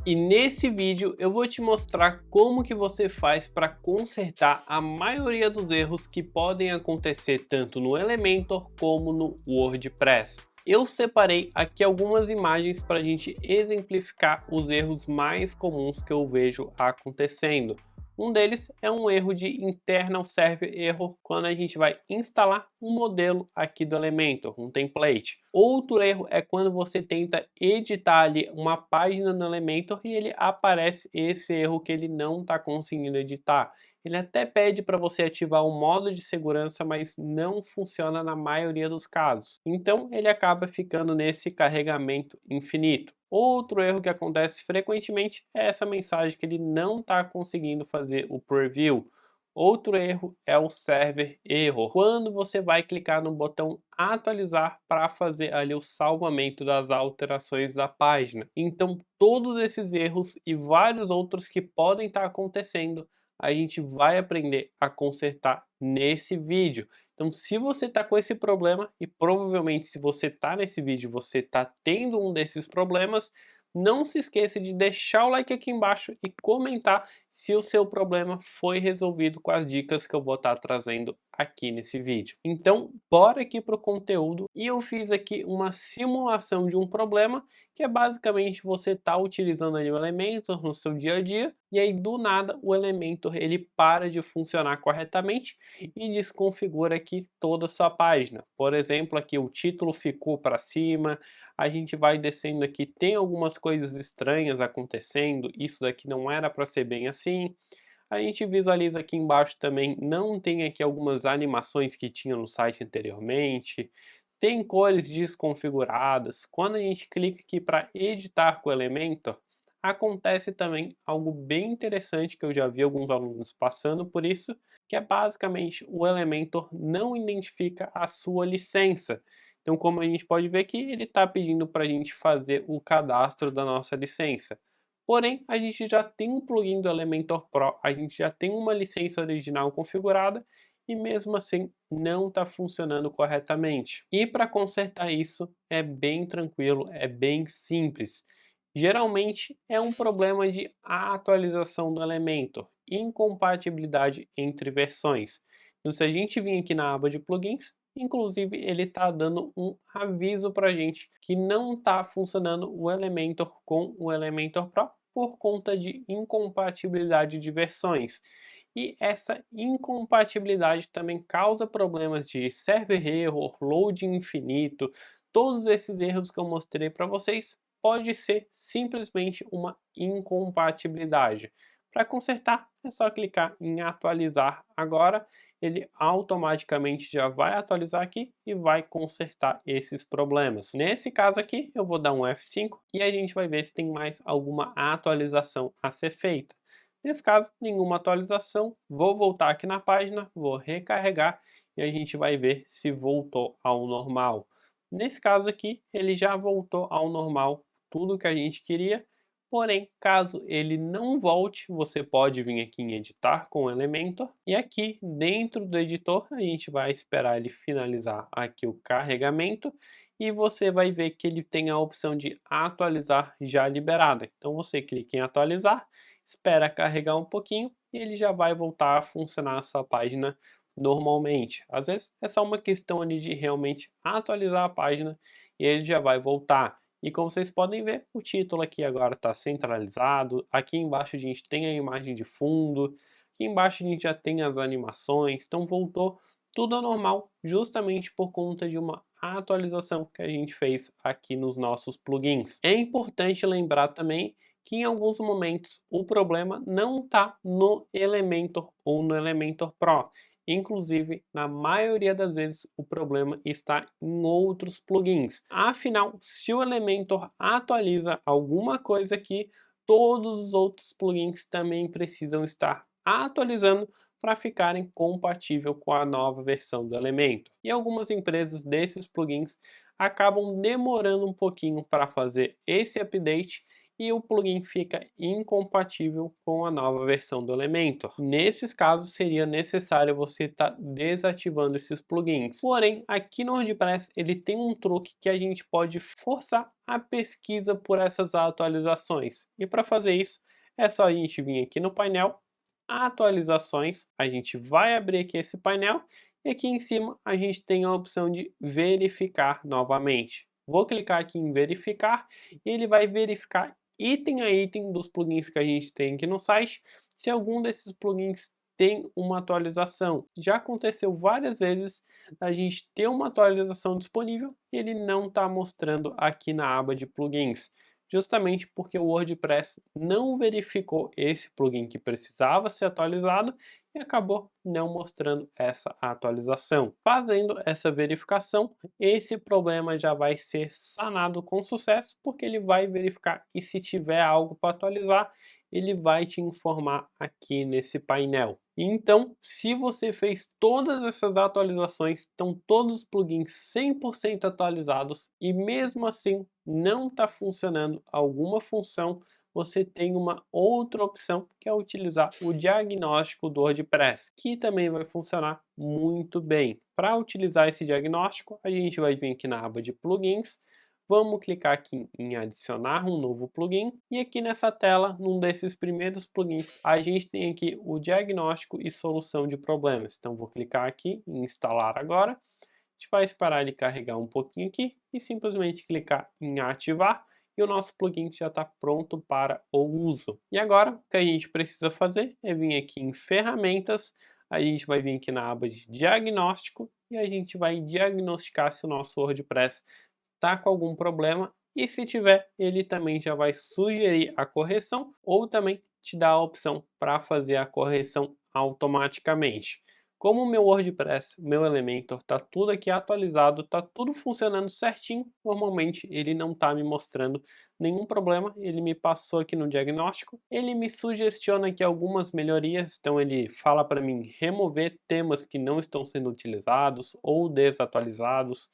E nesse vídeo eu vou te mostrar como que você faz para consertar a maioria dos erros que podem acontecer tanto no Elementor como no WordPress. Eu separei aqui algumas imagens para a gente exemplificar os erros mais comuns que eu vejo acontecendo. Um deles é um erro de Internal Server Error quando a gente vai instalar um modelo aqui do Elementor, um template. Outro erro é quando você tenta editar ali uma página no Elementor e ele aparece esse erro que ele não está conseguindo editar. Ele até pede para você ativar o modo de segurança, mas não funciona na maioria dos casos. Então ele acaba ficando nesse carregamento infinito. Outro erro que acontece frequentemente é essa mensagem que ele não está conseguindo fazer o preview. Outro erro é o server error, quando você vai clicar no botão atualizar para fazer ali o salvamento das alterações da página. Então todos esses erros e vários outros que podem estar acontecendo, a gente vai aprender a consertar nesse vídeo. Então, se você está com esse problema, e provavelmente se você está nesse vídeo, você está tendo um desses problemas, não se esqueça de deixar o like aqui embaixo e comentar se o seu problema foi resolvido com as dicas que eu vou estar trazendo aqui nesse vídeo. Então, bora aqui para o conteúdo e eu fiz aqui uma simulação de um problema que é basicamente você está utilizando ali o Elementor no seu dia a dia e aí do nada o Elementor ele para de funcionar corretamente e desconfigura aqui toda a sua página. Por exemplo, aqui o título ficou para cima, a gente vai descendo aqui, tem algumas coisas estranhas acontecendo, isso daqui não era para ser bem assim. A gente visualiza aqui embaixo também, não tem aqui algumas animações que tinha no site anteriormente, tem cores desconfiguradas. Quando a gente clica aqui para editar com o Elementor, acontece também algo bem interessante que eu já vi alguns alunos passando por isso, que é basicamente o Elementor não identifica a sua licença. Então, como a gente pode ver aqui, ele está pedindo para a gente fazer o cadastro da nossa licença. Porém, a gente já tem um plugin do Elementor Pro, a gente já tem uma licença original configurada e mesmo assim não está funcionando corretamente. E para consertar isso é bem tranquilo, é bem simples. Geralmente é um problema de atualização do Elementor, incompatibilidade entre versões. Então, se a gente vir aqui na aba de plugins, inclusive ele está dando um aviso para a gente que não está funcionando o Elementor com o Elementor Pro por conta de incompatibilidade de versões. E essa incompatibilidade também causa problemas de server error, loading infinito, todos esses erros que eu mostrei para vocês pode ser simplesmente uma incompatibilidade. Para consertar, é só clicar em atualizar agora, ele automaticamente já vai atualizar aqui e vai consertar esses problemas. Nesse caso aqui, eu vou dar um F5 e a gente vai ver se tem mais alguma atualização a ser feita. Nesse caso, nenhuma atualização, vou voltar aqui na página, vou recarregar e a gente vai ver se voltou ao normal. Nesse caso aqui, ele já voltou ao normal, tudo que a gente queria. Porém, caso ele não volte, você pode vir aqui em editar com o Elementor e aqui dentro do editor a gente vai esperar ele finalizar aqui o carregamento e você vai ver que ele tem a opção de atualizar já liberada. Então você clica em atualizar, espera carregar um pouquinho e ele já vai voltar a funcionar a sua página normalmente. Às vezes é só uma questão ali de realmente atualizar a página e ele já vai voltar. E como vocês podem ver, o título aqui agora está centralizado. Aqui embaixo a gente tem a imagem de fundo. Aqui embaixo a gente já tem as animações. Então voltou tudo ao normal, justamente por conta de uma atualização que a gente fez aqui nos nossos plugins. É importante lembrar também que em alguns momentos o problema não está no Elementor ou no Elementor Pro. Inclusive, na maioria das vezes, o problema está em outros plugins. Afinal, se o Elementor atualiza alguma coisa aqui, todos os outros plugins também precisam estar atualizando para ficarem compatíveis com a nova versão do Elementor. E algumas empresas desses plugins acabam demorando um pouquinho para fazer esse update e o plugin fica incompatível com a nova versão do Elementor. Nesses casos, seria necessário você estar desativando esses plugins. Porém, aqui no WordPress, ele tem um truque que a gente pode forçar a pesquisa por essas atualizações. E para fazer isso, é só a gente vir aqui no painel, atualizações, a gente vai abrir aqui esse painel e aqui em cima a gente tem a opção de verificar novamente. Vou clicar aqui em verificar e ele vai verificar item a item dos plugins que a gente tem aqui no site, se algum desses plugins tem uma atualização. Já aconteceu várias vezes a gente ter uma atualização disponível e ele não está mostrando aqui na aba de plugins, justamente porque o WordPress não verificou esse plugin que precisava ser atualizado e acabou não mostrando essa atualização. Fazendo essa verificação, esse problema já vai ser sanado com sucesso, porque ele vai verificar e se tiver algo para atualizar, ele vai te informar aqui nesse painel. Então, se você fez todas essas atualizações, estão todos os plugins 100% atualizados e mesmo assim não está funcionando alguma função, você tem uma outra opção que é utilizar o diagnóstico do WordPress, que também vai funcionar muito bem. Para utilizar esse diagnóstico, a gente vai vir aqui na aba de plugins, vamos clicar aqui em adicionar um novo plugin e aqui nessa tela, num desses primeiros plugins, a gente tem aqui o diagnóstico e solução de problemas. Então vou clicar aqui em instalar agora, a gente vai esperar ele carregar um pouquinho aqui e simplesmente clicar em ativar e o nosso plugin já está pronto para o uso. E agora o que a gente precisa fazer é vir aqui em ferramentas, a gente vai vir aqui na aba de diagnóstico e a gente vai diagnosticar se o nosso WordPress está com algum problema e se tiver, ele também já vai sugerir a correção ou também te dá a opção para fazer a correção automaticamente. Como o meu WordPress, meu Elementor, está tudo aqui atualizado, está tudo funcionando certinho, normalmente ele não está me mostrando nenhum problema, ele me passou aqui no diagnóstico, ele me sugestiona aqui algumas melhorias, então ele fala para mim remover temas que não estão sendo utilizados ou desatualizados.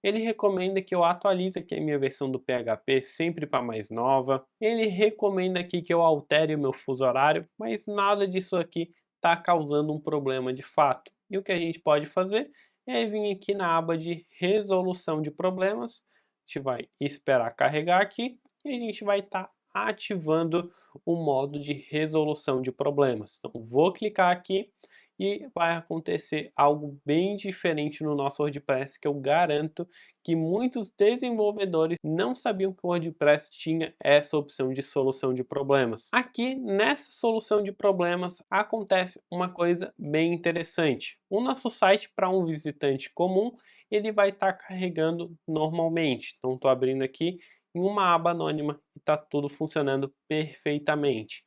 Ele recomenda que eu atualize aqui a minha versão do PHP sempre para mais nova. Ele recomenda aqui que eu altere o meu fuso horário, mas nada disso aqui está causando um problema de fato. E o que a gente pode fazer é vir aqui na aba de resolução de problemas. A gente vai esperar carregar aqui e a gente vai estar ativando o modo de resolução de problemas. Então vou clicar aqui e vai acontecer algo bem diferente no nosso WordPress, que eu garanto que muitos desenvolvedores não sabiam que o WordPress tinha essa opção de solução de problemas. Aqui, nessa solução de problemas, acontece uma coisa bem interessante. O nosso site, para um visitante comum, ele vai estar carregando normalmente. Então, estou abrindo aqui em uma aba anônima e está tudo funcionando perfeitamente.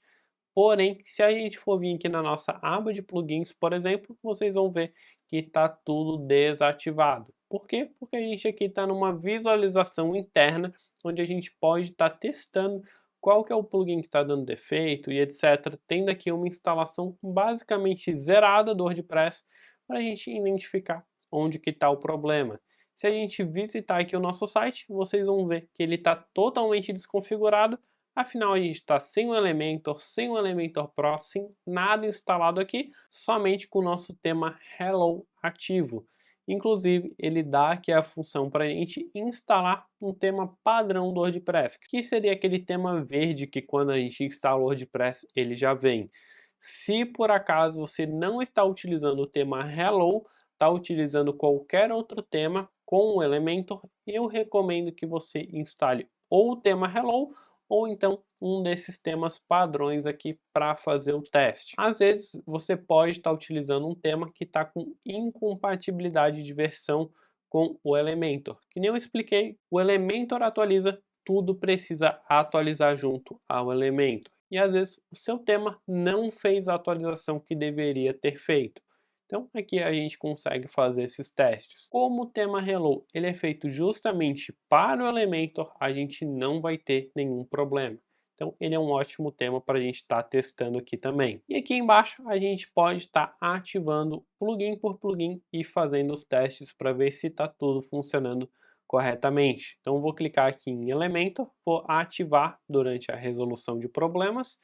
Porém, se a gente for vir aqui na nossa aba de plugins, por exemplo, vocês vão ver que está tudo desativado. Por quê? Porque a gente aqui está numa visualização interna, onde a gente pode estar testando qual que é o plugin que está dando defeito e etc. Tendo aqui uma instalação basicamente zerada do WordPress para a gente identificar onde que está o problema. Se a gente visitar aqui o nosso site, vocês vão ver que ele está totalmente desconfigurado. Afinal, a gente está sem o Elementor Pro, sem nada instalado aqui, somente com o nosso tema Hello ativo. Inclusive, ele dá aqui a função para a gente instalar um tema padrão do WordPress, que seria aquele tema verde que quando a gente instala o WordPress, ele já vem. Se por acaso você não está utilizando o tema Hello, está utilizando qualquer outro tema com o Elementor, eu recomendo que você instale ou o tema Hello ou então um desses temas padrões aqui para fazer o teste. Às vezes você pode estar utilizando um tema que está com incompatibilidade de versão com o Elementor. Que nem eu expliquei, o Elementor atualiza, tudo precisa atualizar junto ao Elementor. E às vezes o seu tema não fez a atualização que deveria ter feito. Então aqui a gente consegue fazer esses testes. Como o tema Hello ele é feito justamente para o Elementor, a gente não vai ter nenhum problema. Então ele é um ótimo tema para a gente estar testando aqui também. E aqui embaixo a gente pode estar ativando plugin por plugin e fazendo os testes para ver se está tudo funcionando corretamente. Então vou clicar aqui em Elementor, vou ativar durante a resolução de problemas,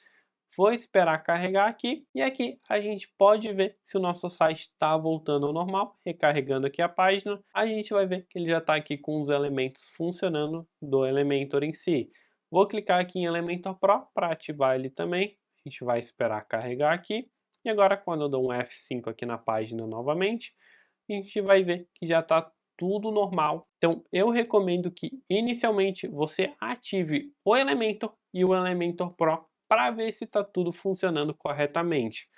Vou esperar carregar aqui e aqui a gente pode ver se o nosso site está voltando ao normal. Recarregando aqui a página, a gente vai ver que ele já está aqui com os elementos funcionando do Elementor em si. Vou clicar aqui em Elementor Pro para ativar ele também. A gente vai esperar carregar aqui. E agora, quando eu dou um F5 aqui na página novamente, a gente vai ver que já está tudo normal. Então eu recomendo que inicialmente você ative o Elementor e o Elementor Pro para ver se está tudo funcionando corretamente.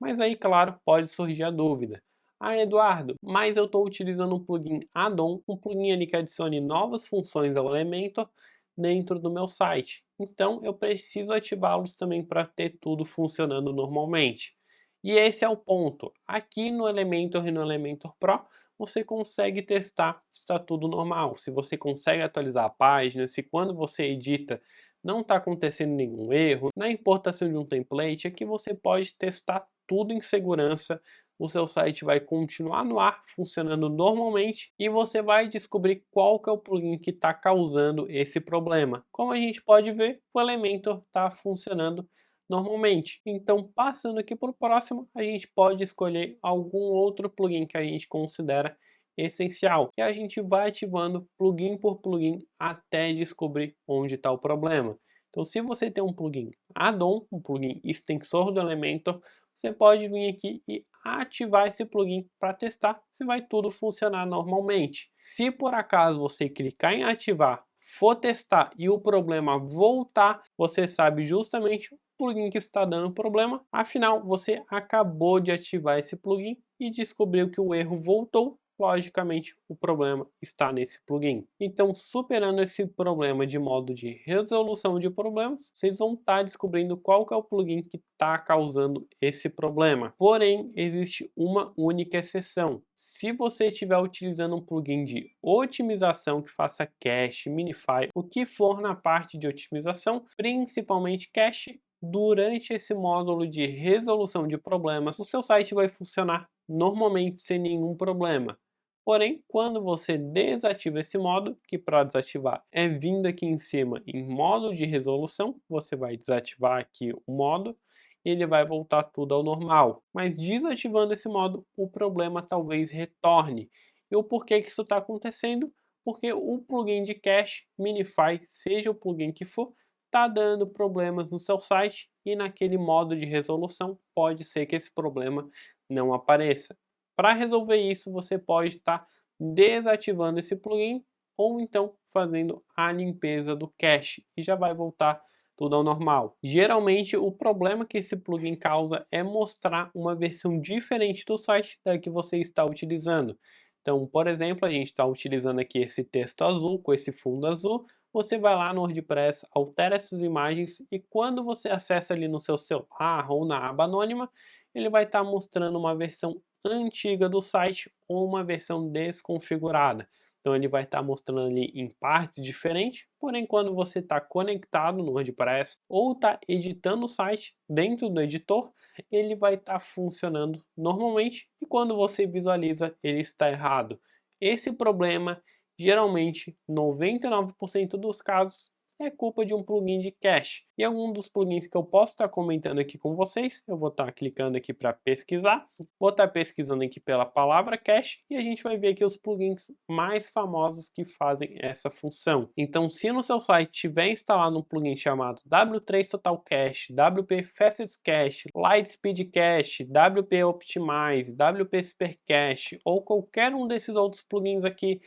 Mas aí, claro, pode surgir a dúvida. Ah, Eduardo, mas eu estou utilizando um plugin add-on, um plugin ali que adicione novas funções ao Elementor dentro do meu site. Então eu preciso ativá-los também para ter tudo funcionando normalmente. E esse é o ponto. Aqui no Elementor e no Elementor Pro, você consegue testar se está tudo normal, se você consegue atualizar a página, se quando você edita não está acontecendo nenhum erro. Na importação de um template, aqui você pode testar tudo em segurança, o seu site vai continuar no ar, funcionando normalmente, e você vai descobrir qual que é o plugin que está causando esse problema. Como a gente pode ver, o Elementor está funcionando normalmente. Então, passando aqui para o próximo, a gente pode escolher algum outro plugin que a gente considera essencial. E a gente vai ativando plugin por plugin até descobrir onde está o problema. Então, se você tem um plugin add-on, um plugin extensor do Elementor, você pode vir aqui e ativar esse plugin para testar se vai tudo funcionar normalmente. Se por acaso você clicar em ativar, for testar e o problema voltar, você sabe justamente o plugin que está dando problema. Afinal, você acabou de ativar esse plugin e descobriu que o erro voltou. Logicamente, o problema está nesse plugin. Então, superando esse problema de modo de resolução de problemas, vocês vão estar descobrindo qual que é o plugin que está causando esse problema. Porém, existe uma única exceção. Se você estiver utilizando um plugin de otimização que faça cache, minify, o que for na parte de otimização, principalmente cache, durante esse módulo de resolução de problemas, o seu site vai funcionar normalmente sem nenhum problema. Porém, quando você desativa esse modo, que para desativar é vindo aqui em cima em modo de resolução, você vai desativar aqui o modo e ele vai voltar tudo ao normal. Mas desativando esse modo, o problema talvez retorne. E o porquê que isso está acontecendo? Porque o plugin de cache, Minify, seja o plugin que for, está dando problemas no seu site e naquele modo de resolução pode ser que esse problema não apareça. Para resolver isso, você pode estar desativando esse plugin ou então fazendo a limpeza do cache e já vai voltar tudo ao normal. Geralmente, o problema que esse plugin causa é mostrar uma versão diferente do site da que você está utilizando. Então, por exemplo, a gente está utilizando aqui esse texto azul com esse fundo azul. Você vai lá no WordPress, altera essas imagens e quando você acessa ali no seu celular ou na aba anônima, ele vai estar mostrando uma versão antiga do site ou uma versão desconfigurada. Então ele vai estar mostrando ali em partes diferentes, porém quando você está conectado no WordPress ou está editando o site dentro do editor, ele vai estar funcionando normalmente e quando você visualiza ele está errado. Esse problema, geralmente 99% dos casos, é culpa de um plugin de cache. E algum dos plugins que eu posso estar comentando aqui com vocês, eu vou estar clicando aqui para pesquisar, vou estar pesquisando aqui pela palavra cache e a gente vai ver aqui os plugins mais famosos que fazem essa função. Então, se no seu site tiver instalado um plugin chamado W3 Total Cache, WP Fastest Cache, Lightspeed Cache, WP Optimize, WP Super Cache ou qualquer um desses outros plugins aqui,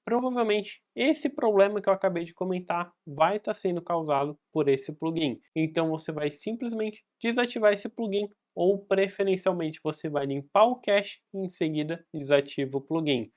provavelmente esse problema que eu acabei de comentar vai estar sendo causado por esse plugin. Então você vai simplesmente desativar esse plugin ou preferencialmente você vai limpar o cache e em seguida desativa o plugin.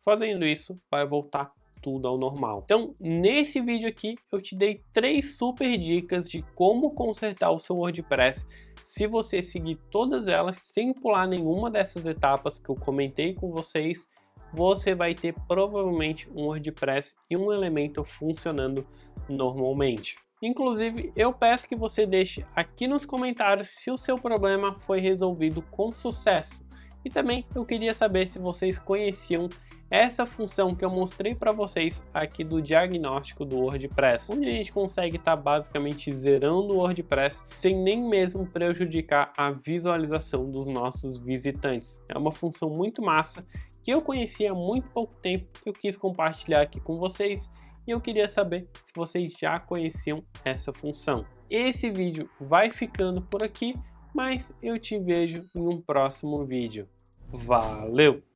Fazendo isso, vai voltar tudo ao normal. Então, nesse vídeo aqui, eu te dei 3 super dicas de como consertar o seu WordPress. Se você seguir todas elas sem pular nenhuma dessas etapas que eu comentei com vocês, você vai ter provavelmente um WordPress e um Elementor funcionando normalmente. Inclusive, eu peço que você deixe aqui nos comentários se o seu problema foi resolvido com sucesso. E também eu queria saber se vocês conheciam essa função que eu mostrei para vocês aqui do diagnóstico do WordPress, onde a gente consegue estar basicamente zerando o WordPress sem nem mesmo prejudicar a visualização dos nossos visitantes. É uma função muito massa que eu conheci há muito pouco tempo, que eu quis compartilhar aqui com vocês e eu queria saber se vocês já conheciam essa função. Esse vídeo vai ficando por aqui, mas eu te vejo em um próximo vídeo. Valeu!